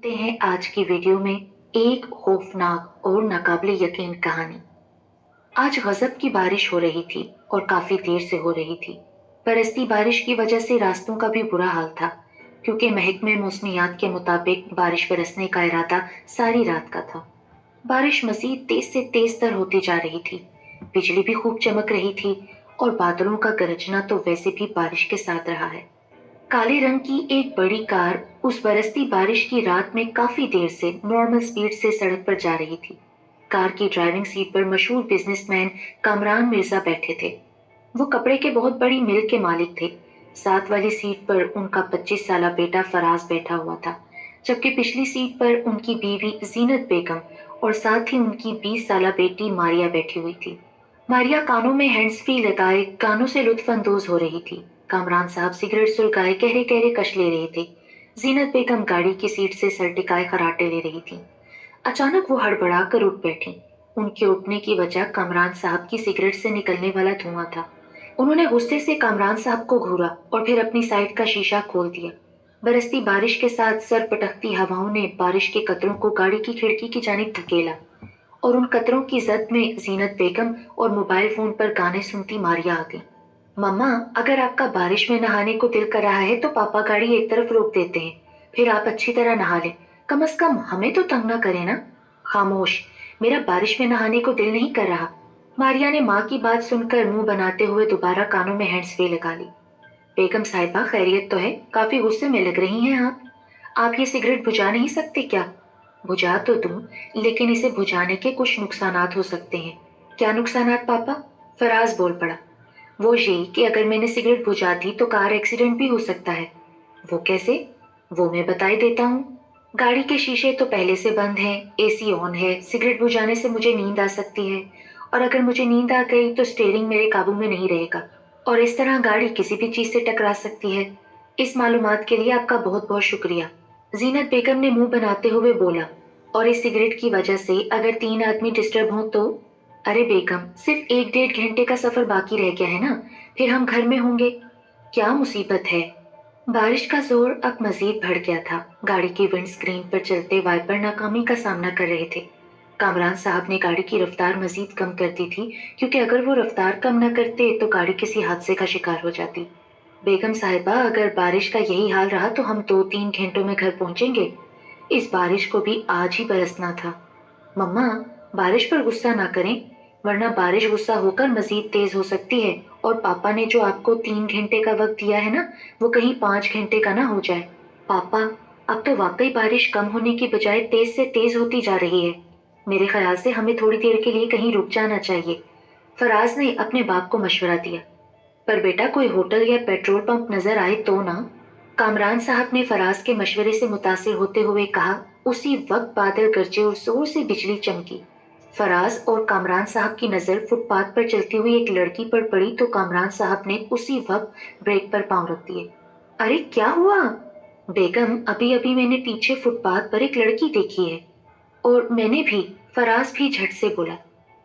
देखते हैं आज की वीडियो में एक खौफनाक और नाकाबिले यकीन कहानी। आज गजब की बारिश हो रही थी और काफी देर से हो रही थी। बरसती बारिश की वजह से रास्तों का भी बुरा हाल था, क्योंकि महकमे मौसमियात के मुताबिक बारिश बरसने का इरादा सारी रात का था। बारिश मजीद तेज से तेज तर होती जा रही थी। बिजली भी खूब चमक रही थी और बादलों का गरजना तो वैसे भी बारिश के साथ रहा है। काले रंग की एक बड़ी कार उस बरसती बारिश की रात में काफी देर से नॉर्मल स्पीड से सड़क पर जा रही थी। कार की ड्राइविंग सीट पर मशहूर बिजनेसमैन कामरान मिर्जा बैठे थे। वो कपड़े के बहुत बड़ी मिल के मालिक थे। साथ वाली सीट पर उनका 25 साला बेटा फराज बैठा हुआ था, जबकि पिछली सीट पर उनकी बीवी जीनत बेगम और साथ ही उनकी 20 साला बेटी मारिया बैठी हुई थी। मारिया कानों में हैंड्स फ्री लगाए गानों से लुत्फ अंदोज हो रही थी। कामरान साहब सिगरेट सुलगाए गहरे गहरे कश ले रहे थे। जीनत बेगम गाड़ी की सीट से सर टिकाए खराटे ले रही थी। अचानक वो हड़बड़ा कर उठ बैठी। उनके उठने की वजह कामरान साहब की सिगरेट से निकलने वाला धुआं था। उन्होंने गुस्से से कामरान साहब को घूरा और फिर अपनी साइड का शीशा खोल दिया। बरसती बारिश के साथ सर पटकती हवाओं ने बारिश के कतरों को गाड़ी की खिड़की की जानिब धकेला और उन कतरों की जद में जीनत बेगम और मोबाइल फोन पर गाने सुनती मारिया आ गई। मम्मा, अगर आपका बारिश में नहाने को दिल कर रहा है तो पापा गाड़ी एक तरफ रोक देते हैं, फिर आप अच्छी तरह नहा लें। कम से कम हमें तो तंग ना करें ना। खामोश, मेरा बारिश में नहाने को दिल नहीं कर रहा। मारिया ने माँ की बात सुनकर मुंह बनाते हुए दोबारा कानों में हैंड्स फ्री लगा ली। बेगम साहिबा, खैरियत तो है? काफी गुस्से में लग रही हैं आप ये सिगरेट बुझा नहीं सकते क्या? बुझा तो दूं, लेकिन इसे बुझाने के कुछ नुकसानात हो सकते हैं। क्या नुकसानात पापा? फराज बोल पड़ा। वो ये कि अगर मैंने सिगरेट बुझा दी तो कार एक्सीडेंट भी हो सकता है। वो कैसे? वो मैं बता ही देता हूँ। गाड़ी के शीशे तो पहले से बंद हैं, एसी ऑन है, सिगरेट बुझाने से मुझे नींद आ सकती है, और अगर मुझे नींद आ गई तो स्टीयरिंग मेरे काबू में नहीं रहेगा और इस तरह गाड़ी किसी भी चीज से टकरा सकती है। इस मालूमात के लिए आपका बहुत बहुत शुक्रिया। जीनत बेगम ने मुंह बनाते हुए बोला, और इस सिगरेट की वजह से अगर 3 आदमी डिस्टर्ब हों तो? अरे बेगम, सिर्फ 1 डेढ़ घंटे का सफर बाकी रह गया है ना, फिर हम घर में होंगे। क्या मुसीबत है? बारिश का जोर अब मजीद बढ़ गया था। गाड़ी की विंड स्क्रीन पर चलते वाइपर नाकामी का सामना कर रहे थे। कामरान साहब ने गाड़ी की रफ्तार मजीद कम कर दी थी, क्योंकि अगर वो रफ्तार कम न करते तो गाड़ी किसी हादसे का शिकार हो जाती। बेगम साहिबा, अगर बारिश का यही हाल रहा तो हम 2-3 घंटों में घर पहुंचेंगे। इस बारिश को भी आज ही बरसना था। मम्मा, बारिश पर गुस्सा ना करें, वरना बारिश गुस्सा होकर मजीद तेज हो सकती है और पापा ने जो आपको 3 घंटे का वक्त दिया है ना, वो कहीं 5 घंटे का ना हो जाए। पापा, अब तो वाकई बारिश कम होने की बजाय तेज से तेज होती जा रही है। मेरे ख्याल से हमें थोड़ी देर के लिए कहीं रुक जाना चाहिए। फराज ने अपने बाप को मशवरा दिया। पर बेटा, कोई होटल या पेट्रोल पंप नजर आए तो ना? कामरान साहब ने फराज के मशवरे से मुतासिर होते हुए कहा। उसी वक्त बादल गरजे और जोर से बिजली चमकी। फराज और कामरान साहब की नजर फुटपाथ पर चलती हुई एक लड़की पर पड़ी तो कामरान साहब ने उसी वक्त ब्रेक पर पांव रख दिए। अरे क्या हुआ? बेगम, अभी अभी मैंने पीछे फुटपाथ पर एक लड़की देखी है। और मैंने भी, फराज भी झट से बोला।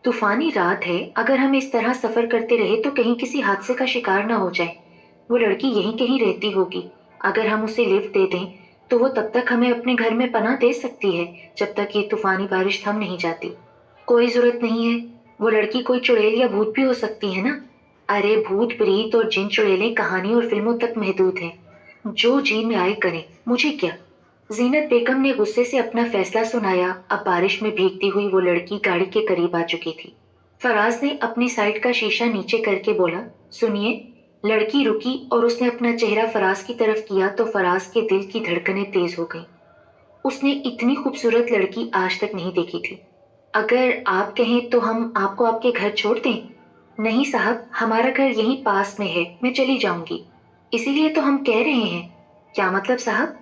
तूफानी रात है, अगर हम इस तरह सफर करते रहे तो कहीं किसी हादसे का शिकार ना हो जाए। वो लड़की यहीं कहीं रहती होगी। अगर हम उसे लिफ्ट दे दें तो वो तब तक हमें अपने घर में पनाह दे सकती है, जब तक ये तूफानी बारिश थम नहीं जाती। कोई जरूरत नहीं है, वो लड़की कोई चुड़ैल या भूत भी हो सकती है ना। अरे भूत प्रीत और जिन चुड़ैलें कहानी और फिल्मों तक महदूद हैं। जो जी में आए करें, मुझे क्या। जीनत बेगम ने गुस्से से अपना फैसला सुनाया। अब बारिश में भीगती हुई वो लड़की गाड़ी के करीब आ चुकी थी। फराज ने अपनी साइड का शीशा नीचे करके बोला, सुनिए। लड़की रुकी और उसने अपना चेहरा फराज की तरफ किया तो फराज के दिल की धड़कनें तेज हो गईं। उसने इतनी खूबसूरत लड़की आज तक नहीं देखी थी। अगर आप कहें तो हम आपको आपके घर छोड़ दें? नहीं साहब, हमारा घर यहीं पास में है, मैं चली जाऊंगी। इसीलिए तो हम कह रहे हैं। क्या मतलब साहब?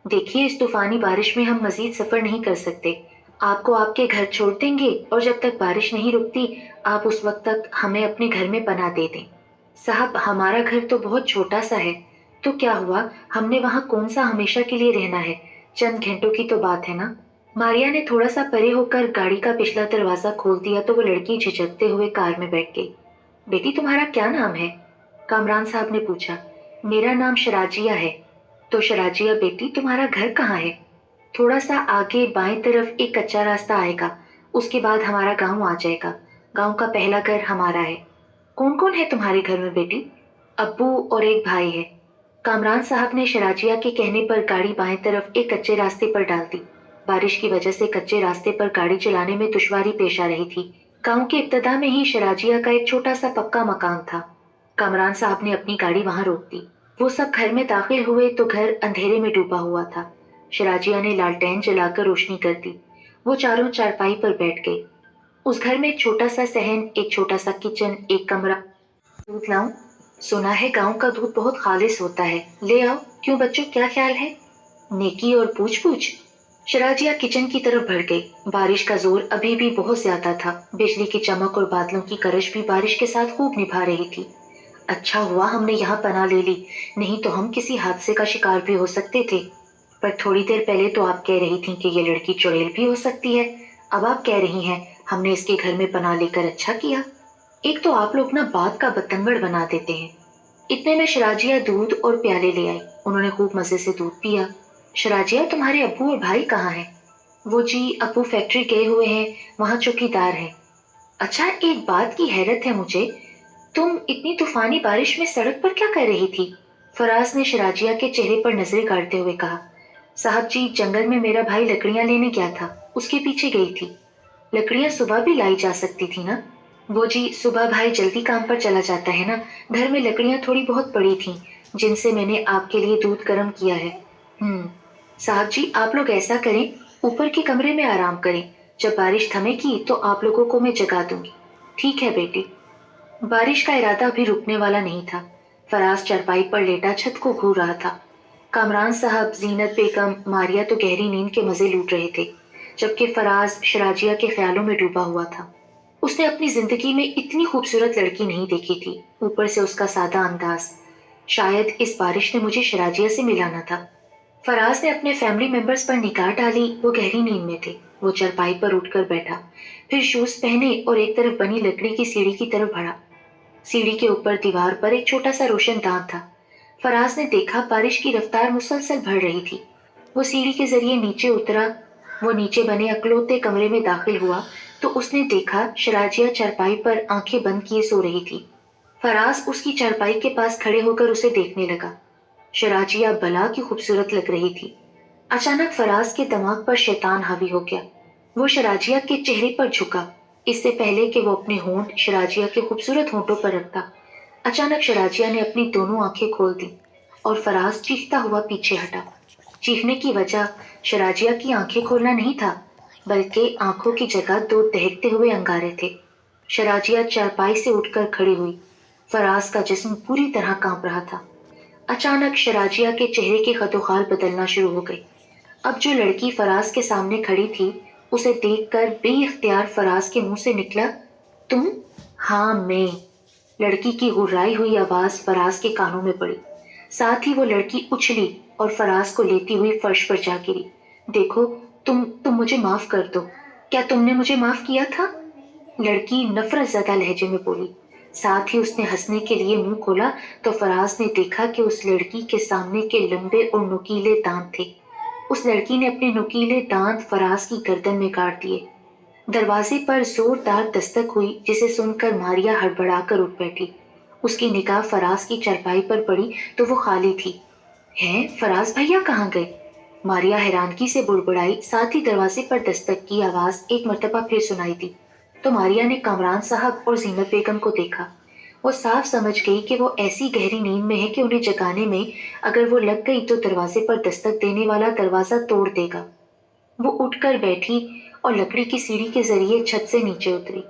देखिए, इस तूफानी बारिश में हम मजीद सफर नहीं कर सकते। आपको आपके घर छोड़ देंगे और जब तक बारिश नहीं रुकती आप उस वक्त तक हमें अपने घर में पनाह दे दें। साहब, हमारा घर तो बहुत छोटा सा है। तो क्या हुआ, हमने वहां कौन सा हमेशा के लिए रहना है? चंद घंटों की तो बात है ना। मारिया ने थोड़ा सा परे होकर गाड़ी का पिछला दरवाजा खोल दिया तो वो लड़की झिझकते हुए कार में बैठ गई। बेटी, तुम्हारा क्या नाम है? कामरान साहब ने पूछा। मेरा नाम शराजिया है। तो शराजिया बेटी, तुम्हारा घर कहाँ है? थोड़ा सा आगे बाएं तरफ एक कच्चा रास्ता आएगा, उसके बाद हमारा गांव आ जाएगा। गांव का पहला घर हमारा है। कौन कौन है तुम्हारे घर में बेटी? अब्बू और एक भाई है। कामरान साहब ने शराजिया के कहने पर गाड़ी बाएं तरफ एक कच्चे रास्ते पर डाल दी। बारिश की वजह से कच्चे रास्ते पर गाड़ी चलाने में दुश्वारी पेश आ रही थी। गांव के इब्तदा में ही शराजिया का एक छोटा सा पक्का मकान था। कामरान साहब ने अपनी गाड़ी वहां रोक दी। वो सब घर में दाखिल हुए तो घर अंधेरे में डूबा हुआ था। शराजिया ने लालटेन जलाकर रोशनी कर दी। वो चारों चारपाई पर बैठ गए। उस घर में एक छोटा सा सहन, एक छोटा सा किचन, एक कमरा। दूध लाऊं? सुना है गांव का दूध बहुत खालिस होता है, ले आओ। क्यों बच्चों, क्या ख्याल है? नेकी और पूछ पूछ। शराजिया किचन की तरफ बढ़ गई। बारिश का जोर अभी भी बहुत ज्यादा था। बिजली की चमक और बादलों की करश भी बारिश के साथ खूब निभा रही थी। अच्छा हुआ हमने यहाँ पनाह ले ली, नहीं तो हम किसी हादसे का शिकार भी हो सकते थे। पर थोड़ी देर पहले तो आप कह रही थी कि ये लड़की चुड़ैल भी हो सकती है। अब आप कह रही हैं हमने इसके घर में पनाह लेकर अच्छा किया। एक तो आप लोग ना बात का बतंगड़ बना देते हैं। इतने में शराजिया दूध और प्याले ले आई। उन्होंने खूब मजे से दूध पिया। शराजिया, तुम्हारे अब्बू और भाई कहाँ हैं? वो जी, अब्बू फैक्ट्री गए हुए हैं, वहां चौकीदार हैं। अच्छा, एक बात की हैरत है मुझे, तुम इतनी तूफानी बारिश में सड़क पर क्या कर रही थी? फराज ने शराजिया के चेहरे पर नजरें गाड़ते हुए कहा। साहब जी, जंगल में मेरा भाई लकड़ियां लेने गया था, उसके पीछे गई थी। लकड़ियां सुबह भी लाई जा सकती थी ना? वो जी, सुबह भाई जल्दी काम पर चला जाता है ना। घर में लकड़ियां थोड़ी बहुत पड़ी थीं, जिनसे मैंने आपके लिए दूध गर्म किया है। साहब जी, आप लोग ऐसा करें, ऊपर के कमरे में आराम करें। जब बारिश थमेगी तो आप लोगों को मैं जगा दूंगी। ठीक है बेटी। बारिश का इरादा अभी रुकने वाला नहीं था। फराज चारपाई पर लेटा छत को घूर रहा था। कामरान साहब, जीनत बेगम, मारिया तो गहरी नींद के मजे लूट रहे थे, जबकि फराज शराजिया के ख्यालों में डूबा हुआ था। उसने अपनी जिंदगी में इतनी खूबसूरत लड़की नहीं देखी थी, ऊपर से उसका सादा अंदाज। शायद इस बारिश ने मुझे शराजिया से मिलाना था। फराज ने अपने फैमिली मेंबर्स पर निगाह डाली। वो गहरी नींद में थे। वो चारपाई पर उठकर बैठा, फिर शूज पहने और एक तरफ बनी लकड़ी की सीढ़ी की तरफ बढ़ा। सीढ़ी के ऊपर दीवार पर एक छोटा सा रोशनदान था। फराज ने देखा बारिश की रफ्तार मुसलसल बढ़ रही थी। वो सीढ़ी के जरिए नीचे उतरा। वो नीचे बने अकलौते कमरे में दाखिल हुआ तो उसने देखा शराजिया चारपाई पर आंखें बंद किए सो रही थी। फराज उसकी चारपाई के पास खड़े होकर उसे देखने लगा। शराजिया भला की खूबसूरत लग रही थी। अचानक फराज के दिमाग पर शैतान हावी हो गया। वो शराजिया के चेहरे पर झुका, इससे पहले कि वो अपने होंठ शराजिया के खूबसूरत होंठों पर रखता। अचानक शराजिया ने अपनी दोनों आंखें खोल दी और फराज चीखता हुआ पीछे हटा। चीखने की वजह शराजिया की आंखें खोलना नहीं था, बल्कि आंखों की जगह दो दहकते हुए अंगारे थे। शराजिया चारपाई से उठकर खड़ी हुई। फराज का जिस्म पूरी तरह कांप रहा था। अचानक शराजिया के चेहरे के खतोखाल बदलना शुरू हो गई। अब जो लड़की फराज के सामने खड़ी थी, उसे देखकर बेइख्तियार फराज के मुंह से निकला, तुम? हाँ, मैं। लड़की की गुर्राई हुई आवाज फराज के कानों में पड़ी। साथ ही वो लड़की उछली और फराज को लेती हुई फर्श पर जा गिरी। देखो, तुम मुझे माफ कर दो। क्या तुमने मुझे माफ किया था? लड़की नफरत ज़दा लहजे में बोली। साथ ही उसने हंसने के लिए मुंह खोला तो फराज ने देखा कि उस लड़की के सामने के लंबे और नुकीले दांत थे। उस लड़की ने अपने नुकीले दांत फराज की गर्दन में गाड़ दिए। दरवाजे पर जोरदार दस्तक हुई, जिसे सुनकर मारिया हड़बड़ाकर उठ बैठी। उसकी निगाह फराज की चारपाई पर पड़ी तो वो खाली थी। हैं, फराज भैया कहाँ गए? मारिया हैरानगी से बुड़बुड़ाई। साथ ही दरवाजे पर दस्तक की आवाज एक मर्तबा फिर सुनाई दी तो मारिया ने कामरान साहब और जीनत बेगम को देखा। वो साफ समझ गई कि वो ऐसी गहरी नींद में है कि उन्हें जगाने में अगर वो लग गई तो दरवाजे पर दस्तक देने वाला दरवाजा तोड़ देगा। वो उठकर बैठी और लकड़ी की सीढ़ी के जरिए छत से नीचे उतरी।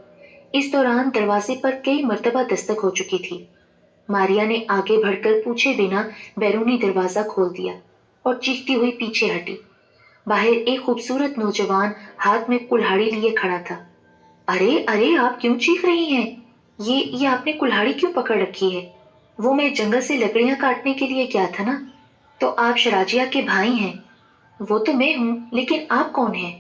इस दौरान दरवाजे पर कई मर्तबा दस्तक हो चुकी थी। मारिया ने आगे बढ़कर पूछे बिना बैरूनी दरवाजा खोल दिया और चीखती हुई पीछे हटी। बाहर एक खूबसूरत नौजवान हाथ में कुल्हाड़ी लिए खड़ा था। अरे अरे, आप क्यों चीख रही हैं? ये आपने कुल्हाड़ी क्यों पकड़ रखी है? वो मैं जंगल से लकड़ियां काटने के लिए गया था ना। तो आप शराजिया के भाई हैं? वो तो मैं हूँ, लेकिन आप कौन हैं?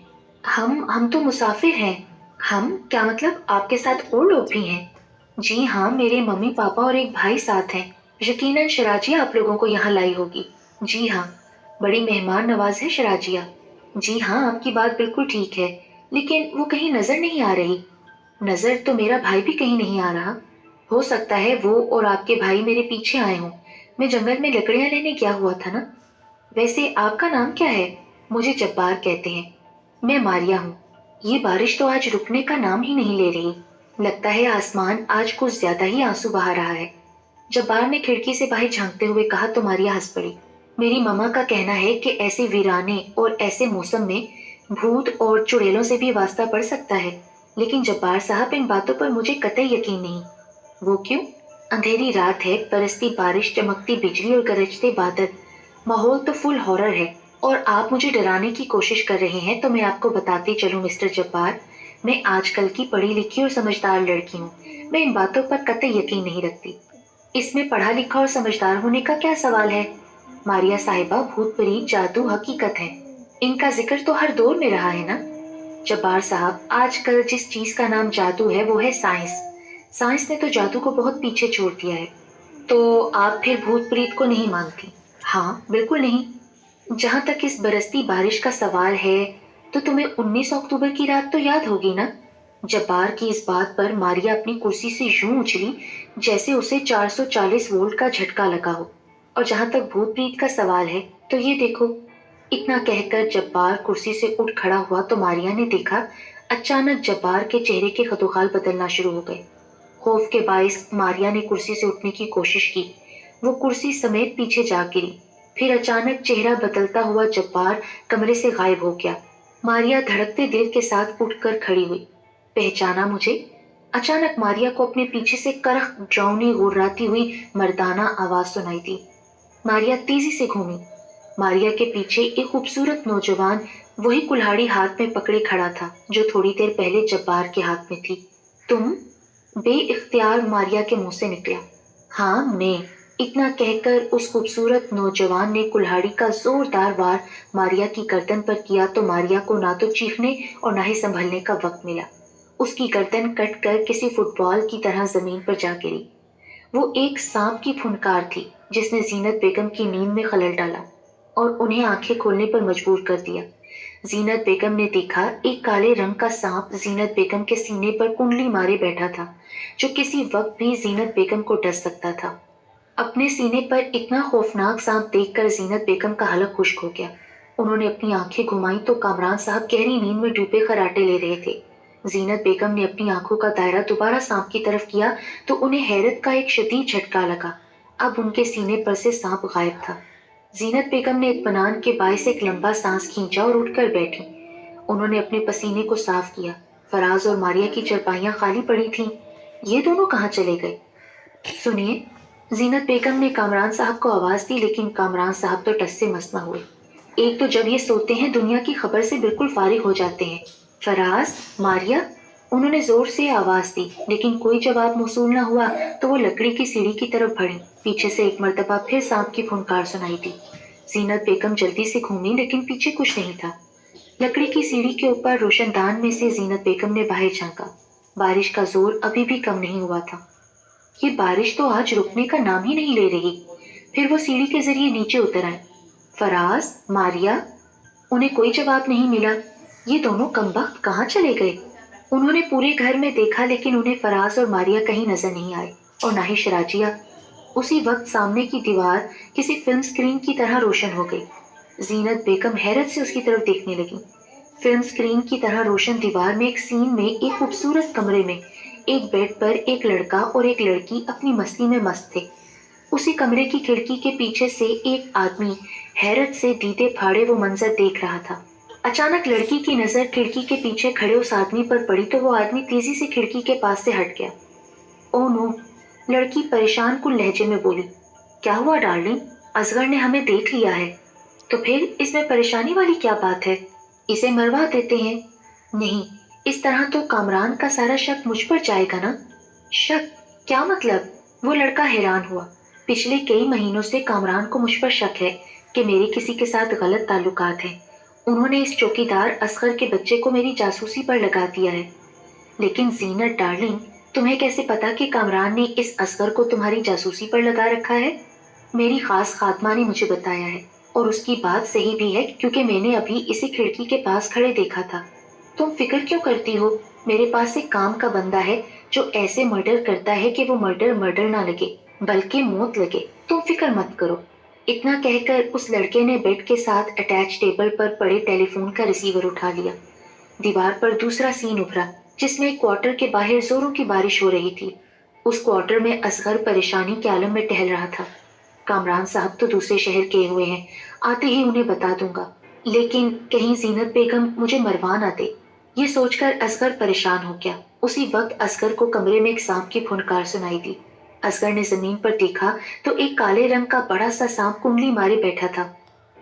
हम तो मुसाफिर हैं। हम क्या मतलब, आपके साथ और लोग भी हैं? जी हाँ, मेरे मम्मी पापा और एक भाई साथ हैं। यकीनन शराजिया आप लोगों को यहाँ लाई होगी। जी हाँ, बड़ी मेहमान नवाज है शराजिया। جی ہاں، آپ کی بات بالکل ٹھیک ہے، لیکن وہ کہیں نظر نہیں آ رہی۔ نظر تو میرا بھائی بھی کہیں نہیں آ رہا۔ ہو سکتا ہے وہ اور آپ کے بھائی میرے پیچھے آئے ہوں۔ میں جنگل میں لکڑیاں لینے گیا ہوا تھا نا۔ ویسے آپ کا نام کیا ہے؟ مجھے جبار کہتے ہیں۔ میں ماریا ہوں۔ یہ بارش تو آج رکنے کا نام ہی نہیں لے رہی۔ لگتا ہے آسمان آج کچھ زیادہ ہی آنسو بہا رہا ہے۔ جبار نے کھڑکی سے باہر جھانکتے ہوئے کہا تو ماریا ہنس پڑی۔ میری ماما کا کہنا ہے کہ ایسے ویرانے اور ایسے موسم میں بھوت اور چڑیلوں سے بھی واسطہ پڑ سکتا ہے، لیکن جبار صاحب ان باتوں پر مجھے قطعی یقین نہیں۔ وہ کیوں؟ اندھیری رات ہے، برستی بارش، چمکتی بجلی اور گرجتے بادل، ماحول تو فل ہارر ہے، اور آپ مجھے ڈرانے کی کوشش کر رہے ہیں تو میں آپ کو بتاتی چلوں مسٹر جبار، میں آج کل کی پڑھی لکھی اور سمجھدار لڑکی ہوں، میں ان باتوں پر قطعی یقین نہیں رکھتی۔ اس میں پڑھا لکھا اور سمجھدار ہونے کا کیا سوال ہے؟ ماریا صاحبہ، بھوت پری جادو حقیقت ہے، ان کا ذکر تو ہر دور میں رہا ہے نا۔ جبار صاحب، آج کل جس چیز کا نام جادو ہے وہ ہے سائنس۔ سائنس نے تو جادو کو بہت پیچھے چھوڑ دیا ہے۔ تو آپ پھر بھوت پریت کو نہیں مانتی؟ ہاں، بالکل نہیں۔ جہاں تک اس برستی بارش کا سوال ہے تو تمہیں 19 اکتوبر کی رات تو یاد ہوگی نا؟ جبار کی اس بات پر ماریا اپنی کرسی سے یوں اچھلی جیسے اسے 440 وولٹ کا جھٹکا لگا ہو۔ اور جہاں تک بھوت پریت کا سوال ہے تو یہ دیکھو۔ اتنا کہہ کر جبار کرسی سے اٹھ کھڑا ہوا تو ماریا نے دیکھا اچانک جبار کے چہرے کے خدوخال بدلنا شروع ہو گئے۔ خوف کے باعث ماریا نے کرسی سے اٹھنے کی کوشش کی، وہ کرسی سمیت پیچھے جا گری۔ پھر اچانک چہرہ بدلتا ہوا جبار کمرے سے غائب ہو گیا۔ ماریا دھڑکتے دل کے ساتھ اٹھ کر کھڑی ہوئی۔ پہچانا مجھے؟ اچانک ماریا کو اپنے پیچھے سے کرخ ڈراؤنی غراتی ہوئی مردانہ آواز سنائی دی۔ ماریا تیزی سے گھومی۔ ماریا کے پیچھے ایک خوبصورت نوجوان وہی کلہاڑی ہاتھ میں پکڑے کھڑا تھا جو تھوڑی دیر پہلے جبار کے ہاتھ میں تھی۔ تم؟ بے اختیار ماریا کے منہ سے نکلا۔ ہاں، میں۔ اتنا کہہ کر اس خوبصورت نوجوان نے کلہاڑی کا زوردار وار ماریا کی گردن پر کیا تو ماریا کو نہ تو چیخنے اور نہ ہی سنبھلنے کا وقت ملا۔ اس کی گردن کٹ کر کسی فٹ بال کی طرح زمین پر جا گری۔ وہ ایک سانپ کی پھنکار تھی جس نے زینت بیگم کی نیند میں خلل ڈالا اور انہیں آنکھیں کھولنے پر مجبور کر دیا۔ زینت بیگم نے دیکھا ایک کالے رنگ کا سانپ زینت بیگم کے سینے پر کنڈلی مارے بیٹھا تھا جو کسی وقت بھی زینت بیگم کو ڈس سکتا تھا۔ اپنے سینے پر اتنا خوفناک سانپ دیکھ کر زینت بیگم کا حلق خشک ہو گیا۔ انہوں نے اپنی آنکھیں گھمائیں تو کامران صاحب گہری نیند میں ڈوبے خراٹے لے رہے تھے۔ زینت بیگم نے اپنی آنکھوں کا دائرہ دوبارہ سانپ کی طرف کیا تو انہیں حیرت کا ایک شدید جھٹکا لگا۔ اب ان کے سینے پر سے سانپ غائب تھا۔ زینت بیگم نے اطمینان کے باعث ایک لمبا سانس کھینچا اور اٹھ کر بیٹھی۔ انہوں نے اپنے پسینے کو صاف کیا۔ فراز اور ماریا کی چرپائیاں خالی پڑی تھیں۔ یہ دونوں کہاں چلے گئے؟ سنیے، زینت بیگم نے کامران صاحب کو آواز دی لیکن کامران صاحب تو ٹس سے مس نہ ہوئے۔ ایک تو جب یہ سوتے ہیں دنیا کی خبر سے بالکل فارغ ہو جاتے ہیں۔ فراز، ماریا، انہوں نے زور سے آواز دی لیکن کوئی جواب موصول نہ ہوا تو وہ لکڑی کی سیڑھی کی طرف بڑھی۔ پیچھے سے ایک مرتبہ پھر سانپ کی پھنکار سنائی دی۔ زینت بیگم جلدی سے گھومی لیکن پیچھے کچھ نہیں تھا۔ لکڑی کی سیڑھی کے اوپر روشن دان میں سے زینت بیگم نے باہر جھانکا۔ بارش کا زور ابھی بھی کم نہیں ہوا تھا۔ یہ بارش تو آج رکنے کا نام ہی نہیں لے رہی۔ پھر وہ سیڑھی کے ذریعے نیچے اتر آئے۔ فراز، ماریا، انہیں کوئی جواب نہیں ملا۔ یہ دونوں کمبخت کہاں چلے گئے؟ انہوں نے پورے گھر میں دیکھا لیکن انہیں فراز اور ماریا کہیں نظر نہیں آئے اور نہ ہی شراجیہ۔ اسی وقت سامنے کی دیوار کسی فلم سکرین کی طرح روشن ہو گئی۔ زینت بیگم حیرت سے اس کی طرف دیکھنے لگی۔ فلم سکرین کی طرح روشن دیوار میں ایک سین میں ایک خوبصورت کمرے میں ایک بیڈ پر ایک لڑکا اور ایک لڑکی اپنی مستی میں مست تھے۔ اسی کمرے کی کھڑکی کے پیچھے سے ایک آدمی حیرت سے دیدے پھاڑے وہ منظر دیکھ رہا تھا۔ اچانک لڑکی کی نظر کھڑکی کے پیچھے کھڑے اس آدمی پر پڑی تو وہ آدمی تیزی سے کھڑکی کے پاس سے ہٹ گیا۔ او نو، لڑکی پریشان کن لہجے میں بولی۔ کیا ہوا ڈارلنگ؟ اصغر نے ہمیں دیکھ لیا ہے۔ تو پھر اس میں پریشانی والی کیا بات ہے؟ اسے مروا دیتے ہیں۔ نہیں، اس طرح تو کامران کا سارا شک مجھ پر جائے گا نا۔ شک؟ کیا مطلب؟ وہ لڑکا حیران ہوا۔ پچھلے کئی مہینوں سے کامران کو مجھ پر شک ہے کہ میرے کسی کے ساتھ غلط تعلقات ہیں۔ انہوں نے اس چوکیدار اصغر کے بچے کو میری جاسوسی پر لگا دیا ہے۔ لیکن زینت ڈارلنگ، تمہیں کیسے پتا کہ کامران نے اس اصغر کو تمہاری جاسوسی پر لگا رکھا ہے؟ میری خاص خاتمہ نے مجھے بتایا ہے۔ اور اس کی بات صحیح بھی ہے کیونکہ میں نے ابھی اسے کھڑکی کے پاس کھڑے دیکھا تھا۔ تم فکر کیوں کرتی ہو؟ میرے پاس ایک کام کا بندہ ہے جو ایسے مرڈر کرتا ہے کہ وہ مرڈر نہ لگے بلکہ موت لگے۔ تم فکر مت کرو۔ اتنا کہہ کر اس لڑکے نے بیڈ کے ساتھ اٹیچ ٹیبل پر پڑے ٹیلی فون کا ریسیور اٹھا لیا۔ دیوار پر دوسرا سین ابھرا جس میں کوارٹر کے باہر زوروں کی بارش ہو رہی تھی۔ اس کوارٹر میں اصغر پریشانی کے عالم میں ٹہل رہا تھا۔ کامران صاحب تو دوسرے شہر گئے ہوئے ہیں، آتے ہی انہیں بتا دوں گا، لیکن کہیں زینت بیگم مجھے مروا نہ دے۔ یہ سوچ کر اصغر پریشان ہو گیا۔ اسی وقت اصغر کو کمرے میں ایک سانپ کی پھنکار سنائی دی۔ اصغر نے زمین پر دیکھا تو ایک کالے رنگ کا بڑا سا سانپ کنڈلی مارے بیٹھا تھا۔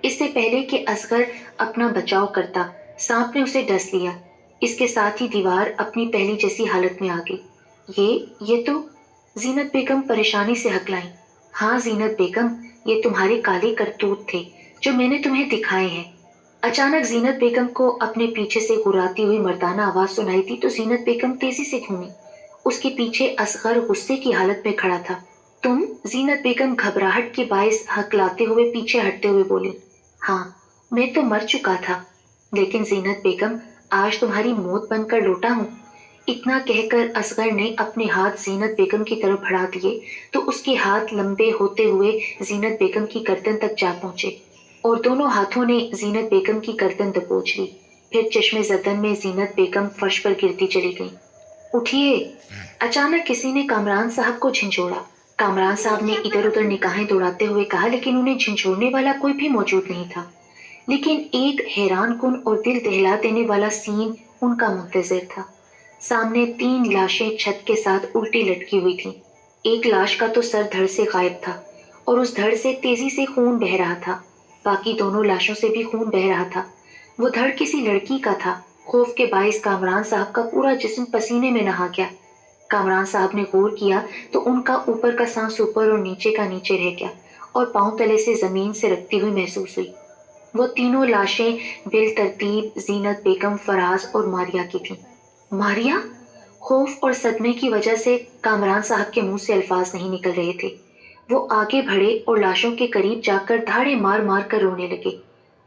اس سے پہلے کہ اصغر اپنا بچاؤ کرتا، سانپ نے اسے ڈس لیا۔ اس کے ساتھ ہی دیوار اپنی پہلی جیسی حالت میں آ گئی۔ یہ تو زینت بیگم پریشانی سے ہکلائیں۔ ہاں زینت بیگم، یہ تمہارے کالے کرتوت تھے جو میں نے تمہیں دکھائے ہیں۔ اچانک زینت بیگم کو اپنے پیچھے سے گراتی ہوئی مردانہ آواز سنائی دی تو زینت بیگم تیزی سے گھومی۔ اس کے پیچھے اصغر غصے کی حالت میں کھڑا تھا۔ تم؟ زینت بیگم گھبراہٹ کے باعث ہکلاتے ہوئے پیچھے ہٹتے ہوئے بولی۔ ہاں، میں تو مر چکا تھا، لیکن زینت بیگم آج تمہاری موت بن کر لوٹا ہوں۔ اتنا کہہ کر اصغر نے اپنے ہاتھ زینت بیگم کی طرف بڑھا دیے تو اس کے ہاتھ لمبے ہوتے ہوئے زینت بیگم کی گردن تک جا پہنچے اور دونوں ہاتھوں نے زینت بیگم کی گردن دبوچ لی۔ پھر چشمے زدن میں زینت بیگم فرش پر گرتی چلی گئی۔ اٹھیے! اچانک کسی نے کامران صاحب کو جھنجھوڑا۔ کامران صاحب نے ادھر ادھر نگاہیں دوڑاتے ہوئے کہا، لیکن انہیں جھنجھوڑنے والا کوئی بھی موجود نہیں تھا۔ لیکن ایک حیران کن اور دل دہلا دینے والا سین ان کا منتظر تھا۔ سامنے 3 لاشیں چھت کے ساتھ الٹی لٹکی ہوئی تھیں۔ ایک لاش کا تو سر دھڑ سے غائب تھا اور اس دھڑ سے تیزی سے خون بہہ رہا تھا۔ باقی دونوں لاشوں سے بھی خون بہہ رہا تھا۔ وہ دھڑ کسی لڑکی کا تھا۔ خوف کے باعث کامران صاحب کا پورا جسم پسینے میں نہا گیا۔ کامران صاحب نے غور کیا تو ان کا اوپر کا سانس اوپر اور نیچے کا نیچے رہ گیا اور پاؤں تلے سے زمین سے رکھتی ہوئی محسوس ہوئی۔ وہ تینوں لاشیں بالترتیب زینت بیگم، فراز اور ماریا کی تھیں۔ ماریا؟ خوف اور صدمے کی وجہ سے کامران صاحب کے منہ سے الفاظ نہیں نکل رہے تھے۔ وہ آگے بڑھے اور لاشوں کے قریب جا کر دھاڑے مار مار کر رونے لگے۔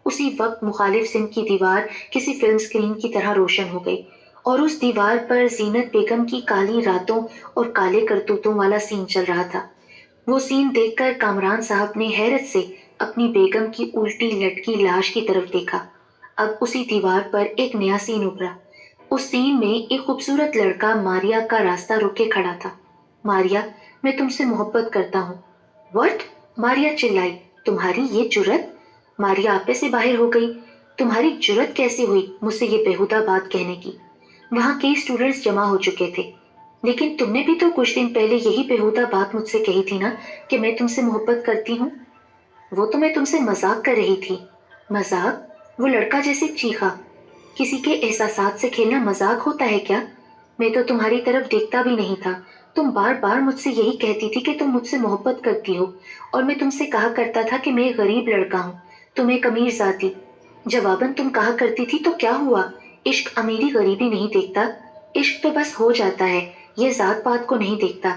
اسی وقت مخالف سمت کی دیوار کسی فلم سکرین کی طرح روشن ہو گئی اور اس دیوار پر زینت بیگم کی کالی راتوں اور کالے کرتوتوں والا سین چل رہا تھا۔ وہ سین دیکھ کر کامران صاحب نے حیرت سے اپنی بیگم کی الٹی لٹکی لاش کی طرف دیکھا۔ اب اسی دیوار پر ایک نیا سین ابھرا۔ اس سین میں ایک خوبصورت لڑکا ماریا کا راستہ روک کے کھڑا تھا۔ ماریا، میں تم سے محبت کرتا ہوں۔ وٹ؟ ماریا چلائی۔ تمہاری یہ جرت؟ ماریا آپے سے باہر ہو گئی۔ تمہاری جرت کیسے ہوئی مجھ سے یہ بیہودہ بات کہنے کی؟ وہاں کئی اسٹوڈنٹس جمع ہو چکے تھے۔ لیکن تم نے بھی تو کچھ دن پہلے یہی بیہودہ بات مجھ سے کہی تھی نا کہ میں تم سے محبت کرتی ہوں۔ وہ تو میں تم سے مذاق کر رہی تھی۔ مذاق؟ وہ لڑکا جیسے چیخا۔ کسی کے احساسات سے کھیلنا مذاق ہوتا ہے کیا؟ میں تو تمہاری طرف دیکھتا بھی نہیں تھا۔ تم بار بار مجھ سے یہی کہتی تھی کہ تم مجھ سے محبت کرتی ہو اور میں تم سے کہا کرتا تھا کہ میں ایک غریب لڑکا ہوں، تم ایک امیر ذاتی۔ جواباً تم کہا کرتی تھی تو کیا ہوا؟ عشق امیری غریبی نہیں دیکھتا، عشق تو بس ہو جاتا ہے، یہ ذات پات کو نہیں دیکھتا۔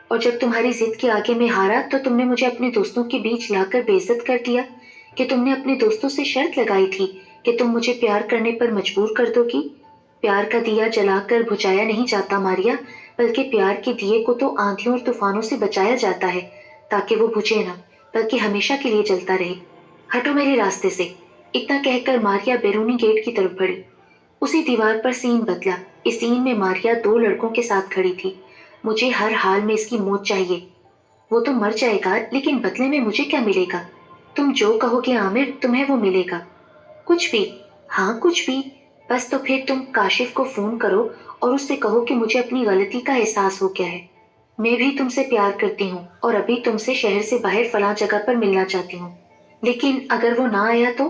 اور جب تمہاری ضد کے آگے میں ہارا تو تم نے مجھے اپنے دوستوں کے بیچ لا کر بے عزت کر دیا کہ تم نے اپنے دوستوں سے شرط لگائی تھی کہ تم مجھے پیار کرنے پر مجبور کر دو گی۔ پیار کا دیا جلا کر بجھایا نہیں جاتا ماریا، بلکہ پیار کے دیے کو تو آندھیوں اور طوفانوں سے بچایا جاتا ہے تاکہ وہ بجھے نہ، بلکہ ہمیشہ کے لیے جلتا رہے۔ ہٹو میرے راستے سے۔ اتنا کہہ کر ماریا بیرونی گیٹ کی طرف بڑھی۔ اسی دیوار پر سین بدلا۔ اس سین میں ماریا 2 لڑکوں کے ساتھ کھڑی تھی۔ مجھے ہر حال میں اس کی موت چاہیے۔ وہ تو مر جائے گا لیکن بدلے میں مجھے کیا ملے گا؟ تم جو کہو گے عامر تمہیں وہ ملے گا۔ کچھ بھی؟ ہاں کچھ بھی۔ بس تو پھر تم کاشف کو فون کرو اور اس سے کہو کہ مجھے اپنی غلطی کا احساس ہو گیا ہے۔ میں بھی تم سے پیار کرتی ہوں اور ابھی تم سے شہر سے باہر فلاں جگہ پر ملنا چاہتی ہوں۔ لیکن اگر وہ نہ آیا تو؟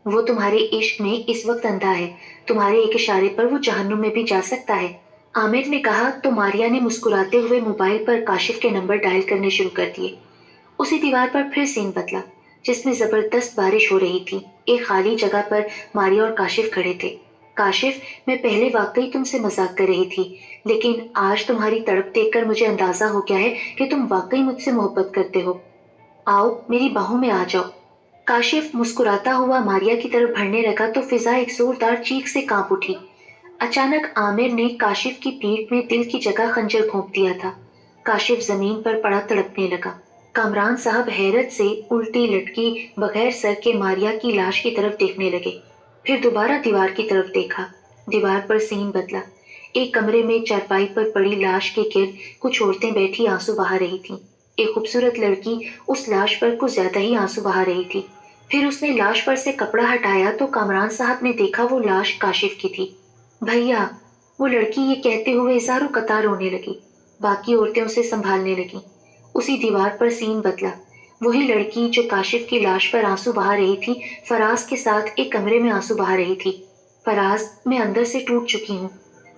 وہ تمہارے عشق میں اس وقت اندھا ہے، تمہارے ایک اشارے پر وہ جہنم میں بھی جا سکتا ہے۔ عامر نے کہا تو ماریا نے مسکراتے ہوئے موبائل پر کاشف کے نمبر ڈائل کرنے شروع کر دیے۔ اسی دیوار پر پھر سین بدلا جس میں زبردست بارش ہو رہی تھی۔ ایک خالی جگہ پر ماریا اور کاشف کھڑے تھے۔ کاشف، میں پہلے واقعی تم سے مذاق کر رہی تھی، لیکن آج تمہاری تڑپ دیکھ کر مجھے اندازہ ہو گیا ہے کہ تم واقعی مجھ سے محبت کرتے ہو۔ آؤ میری باہوں میں آ جاؤ۔ काशिफ मुस्कुराता हुआ मारिया की तरफ बढ़ने लगा तो फिजा एक जोरदार चीख से कांप उठी। अचानक आमिर ने काशिफ की पीठ में दिल की जगह खंजर घोंप दिया था। काशिफ जमीन पर पड़ा तड़पने लगा। कामरान साहब हैरत से उल्टी लटकी बगैर सर के मारिया की लाश की तरफ देखने लगे। फिर दोबारा दीवार की तरफ देखा। दीवार पर सीन बदला। एक कमरे में चारपाई पर पड़ी लाश के गिर्द कुछ औरतें बैठी आंसू बहा रही थीं। एक खूबसूरत लड़की उस लाश पर कुछ ज्यादा ही आंसू बहा रही थी। फिर उसने लाश पर से कपड़ा हटाया तो कामरान साहब ने देखा वो लाश काशिफ की थी। भैया, वो लड़की ये कहते हुए इज़ारो कतार रोने लगी। बाकी औरतें उसे संभालने लगीं। उसी दीवार पर सीन बदला। वही लड़की जो काशिफ की लाश पर आंसू बहा रही थी, फराज के साथ एक कमरे में आंसू बहा रही थी। फराज, मैं अंदर से टूट चुकी हूँ।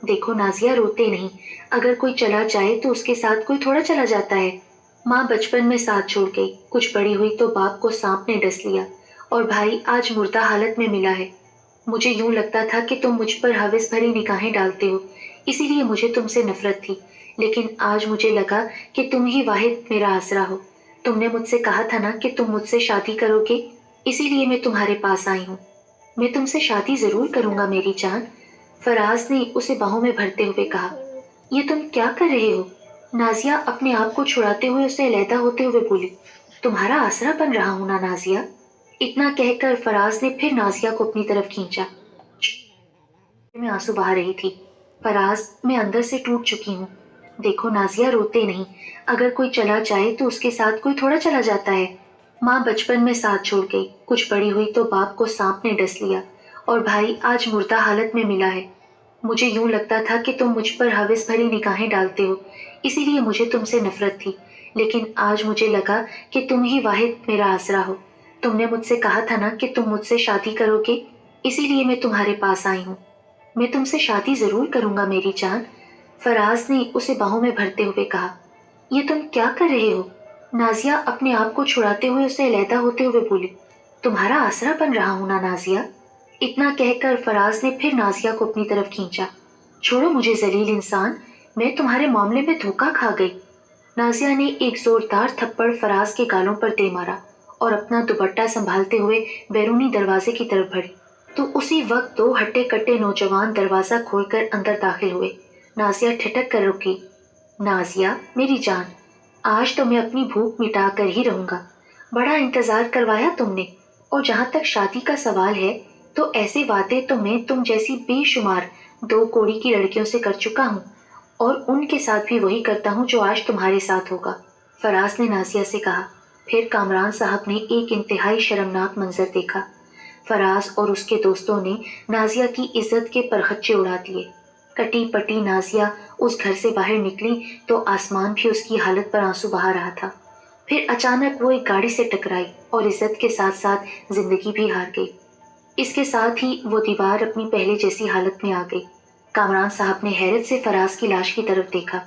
देखो नाजिया, रोते नहीं। अगर कोई चला जाए तो उसके साथ कोई थोड़ा चला जाता है। माँ बचपन में साथ छोड़ गई, कुछ बड़ी हुई तो बाप को सांप ने डस लिया, और भाई आज मुर्दा हालत में मिला है। मुझे यूं लगता था कि तुम मुझ पर हवस भरी निगाहें डालते हो, इसीलिए मुझे तुमसे नफरत थी। लेकिन आज मुझे लगा कि तुम ही वाहिद मेरा आसरा हो। तुमने मुझसे कहा था ना कि तुम मुझसे शादी करोगे, इसीलिए मैं तुम्हारे पास आई हूँ। मैं तुमसे शादी जरूर करूंगा मेरी जान, फराज ने उसे बाहों में भरते हुए कहा। ये तुम क्या कर रहे हो? नाजिया अपने आप को छुड़ाते हुए उसे अलहदा होते हुए बोली। तुम्हारा आसरा बन रहा हूं ना नाजिया। इतना कहकर फराज ने फिर नाजिया को अपनी तरफ खींचा। में आंसू बहा रही थी। फराज, मैं अंदर से टूट चुकी हूँ। देखो नाजिया, रोते नहीं। अगर कोई चला जाए तो उसके साथ कोई थोड़ा चला जाता है। माँ बचपन में साथ छोड़ गई, कुछ बड़ी हुई तो बाप को सांप ने डस लिया, और भाई आज मुर्दा हालत में मिला है। मुझे यूं लगता था कि तुम मुझ पर हवस भरी निगाहें डालते हो, इसीलिए मुझे तुमसे नफरत थी। लेकिन आज मुझे लगा कि तुम ही वाहिद मेरा आसरा हो। तुमने मुझसे कहा था ना कि तुम मुझसे शादी करोगे, इसीलिए मैं तुम्हारे पास आई हूँ। मैं तुमसे शादी जरूर करूंगा मेरी जान, फराज ने उसे बाहों में भरते हुए कहा। ये तुम क्या कर रहे हो? नाजिया अपने आप को छुड़ाते हुए उसे अलहदा होते हुए बोली। तुम्हारा आसरा बन रहा हूं ना नाजिया। इतना कहकर फराज ने फिर नाजिया को अपनी तरफ खींचा। छोड़ो मुझे जलील इंसान, मैं तुम्हारे मामले में धोखा खा गई। नाजिया ने एक जोरदार थप्पड़ फराज के गालों पर दे मारा और अपना दुपट्टा संभालते हुए बैरूनी दरवाजे की तरफ बढ़ी। तो उसी वक्त दो हट्टे कट्टे नौजवान दरवाजा खोलकर अंदर दाखिल हुए। नाजिया ठिठक कर रुकी। नाजिया मेरी जान, आज तो मैं अपनी भूख मिटा कर ही रहूंगा। बड़ा इंतजार करवाया तुमने, और जहां तक शादी का सवाल है तो ऐसे वादे तो मैं तुम जैसी बेशुमार दो कोड़ी की लड़कियों से कर चुका हूँ, और उनके साथ भी वही करता हूँ जो आज तुम्हारे साथ होगा, फराज ने नाजिया से कहा। फिर कामरान साहब ने एक इंतहाई शर्मनाक मंजर देखा। फराज और उसके दोस्तों ने नाजिया की इज्जत के परखच्चे उड़ा दिए। कटी पटी नाजिया उस घर से बाहर निकली तो आसमान भी उसकी हालत पर आंसू बहा रहा था। फिर अचानक वो एक गाड़ी से टकराई और इज्जत के साथ साथ जिंदगी भी हार गई। इसके साथ ही वो दीवार अपनी पहले जैसी हालत में आ गई। कामरान साहब ने हैरत से फराज की लाश की तरफ देखा।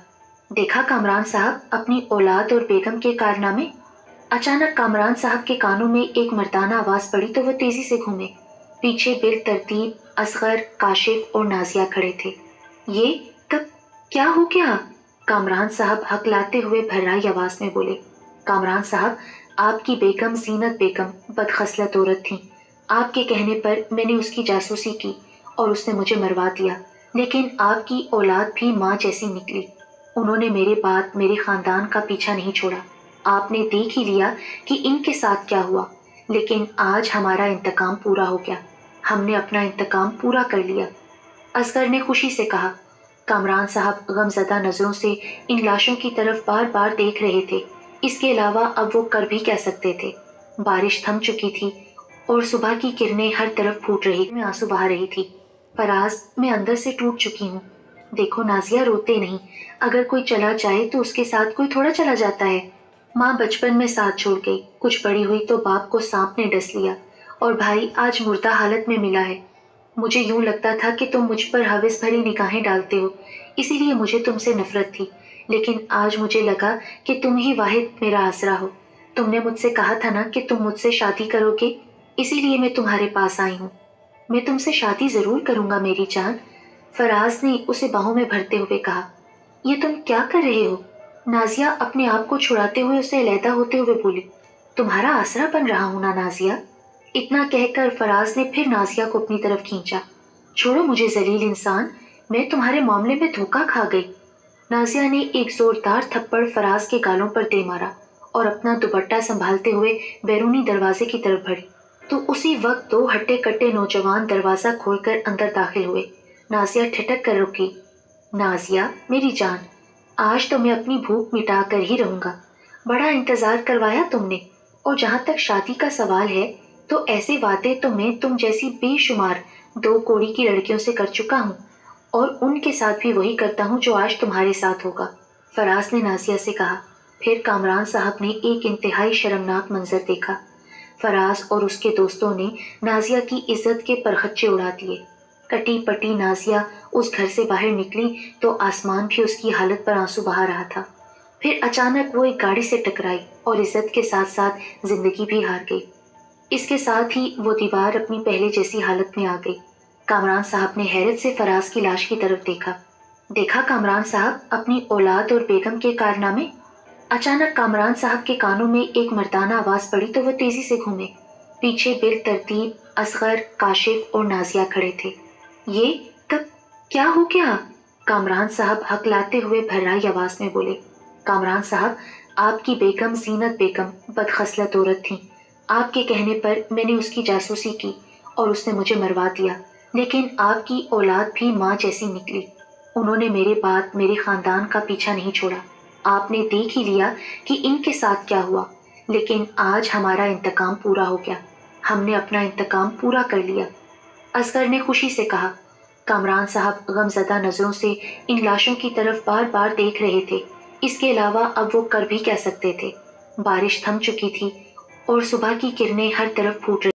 देखा कामरान साहब अपनी औलाद और बेगम के कारनामे? अचानक कामरान साहब के कानों में एक मर्दाना आवाज पड़ी तो वो तेजी से घूमे। पीछे बिल तरतीब असगर, काशिफ और नाजिया खड़े थे। ये कब क्या हो गया? कामरान साहब हकलाते हुए भर्राई आवाज में बोले। कामरान साहब, आपकी बेगम जीनत बेगम बदखसलत औरत थी। आपके कहने पर मैंने उसकी जासूसी की और उसने मुझे मरवा दिया, लेकिन आपकी औलाद भी माँ जैसी निकली। उन्होंने मेरे बाद मेरे खानदान का पीछा नहीं छोड़ा। आपने देख ही लिया कि इनके साथ क्या हुआ, लेकिन आज हमारा इंतकाम पूरा हो गया। हमने अपना इंतकाम पूरा कर लिया, असगर ने खुशी से कहा। कामरान साहब गमजदा नजरों से इन लाशों की तरफ बार बार देख रहे थे। इसके अलावा अब वो कर भी क्या सकते थे? बारिश थम चुकी थी और सुबह की किरणें हर तरफ फूट रही, में आंसू बहा रही थी। फराज, मैं अंदर से टूट चुकी हूँ। देखो नाजिया, रोते नहीं। अगर कोई चला जाए तो उसके साथ कोई थोड़ा चला जाता है। माँ बचपन में साथ छोड़ गई, कुछ बड़ी हुई तो बाप को सांप ने डस लिया, और भाई आज मुर्दा हालत में मिला है। मुझे यूं लगता था कि तुम मुझ पर हवस भरी निगाहें डालते हो, इसीलिए मुझे तुमसे नफरत थी। लेकिन आज मुझे लगा कि तुम ही वाहिद मेरा आसरा हो। तुमने मुझसे कहा था ना कि तुम मुझसे शादी करोगे, इसीलिए मैं तुम्हारे पास आई हूँ। मैं तुमसे शादी जरूर करूंगा मेरी जान, फराज ने उसे बाहों में भरते हुए कहा। ये तुम क्या कर रहे हो? नाजिया अपने आप को छुड़ाते हुए उसे अलहदा होते हुए बोली। तुम्हारा आसरा बन रहा हूं ना नाजिया। اتنا کہہ کر فراز نے پھر نازیہ کو اپنی طرف کھینچا۔ چھوڑو مجھے ذلیل انسان، میں تمہارے معاملے میں دھوکا کھا گئی۔ نازیہ نے ایک زوردار تھپڑ فراز کے گالوں پر دے مارا اور اپنا دوپٹہ سنبھالتے ہوئے بیرونی دروازے کی طرف بڑھی تو اسی وقت دو ہٹے کٹے نوجوان دروازہ کھول کر اندر داخل ہوئے۔ نازیہ ٹھٹک کر رکی۔ نازیہ میری جان، آج تو میں اپنی بھوک مٹا کر ہی رہوں گا۔ بڑا انتظار کروایا تم نے، اور جہاں تک شادی کا سوال ہے تو ایسے وعدے تو میں تم جیسی بے شمار دو کوڑی کی لڑکیوں سے کر چکا ہوں، اور ان کے ساتھ بھی وہی کرتا ہوں جو آج تمہارے ساتھ ہوگا، فراز نے نازیہ سے کہا۔ پھر کامران صاحب نے ایک انتہائی شرمناک منظر دیکھا۔ فراز اور اس کے دوستوں نے نازیہ کی عزت کے پرخچے اڑا دیے۔ کٹی پٹی نازیہ اس گھر سے باہر نکلی تو آسمان بھی اس کی حالت پر آنسو بہا رہا تھا۔ پھر اچانک وہ ایک گاڑی سے ٹکرائی اور عزت کے ساتھ ساتھ زندگی بھی ہار گئی۔ اس کے ساتھ ہی وہ دیوار اپنی پہلے جیسی حالت میں آ گئی۔ کامران صاحب نے حیرت سے فراز کی لاش کی طرف دیکھا۔ دیکھا کامران صاحب اپنی اولاد اور بیگم کے کارنامے؟ اچانک کامران صاحب کے کانوں میں ایک مردانہ آواز پڑی تو وہ تیزی سے گھومے۔ پیچھے بالترتیب اصغر، کاشف اور نازیہ کھڑے تھے۔ یہ کیا ہو گیا؟ کامران صاحب ہکلاتے ہوئے بھرائی آواز میں بولے۔ کامران صاحب، آپ کی بیگم زینت بیگم بدخصلت عورت تھیں۔ آپ کے کہنے پر میں نے اس کی جاسوسی کی اور اس نے مجھے مروا دیا، لیکن آپ کی اولاد بھی ماں جیسی نکلی۔ انہوں نے میرے بعد میرے خاندان کا پیچھا نہیں چھوڑا۔ آپ نے دیکھ ہی لیا کہ ان کے ساتھ کیا ہوا، لیکن آج ہمارا انتقام پورا ہو گیا۔ ہم نے اپنا انتقام پورا کر لیا، اصغر نے خوشی سے کہا۔ کامران صاحب غمزدہ نظروں سے ان لاشوں کی طرف بار بار دیکھ رہے تھے۔ اس کے علاوہ اب وہ کر بھی کیا سکتے تھے؟ بارش تھم چکی تھی اور صبح کی کرنیں ہر طرف پھوٹ رہی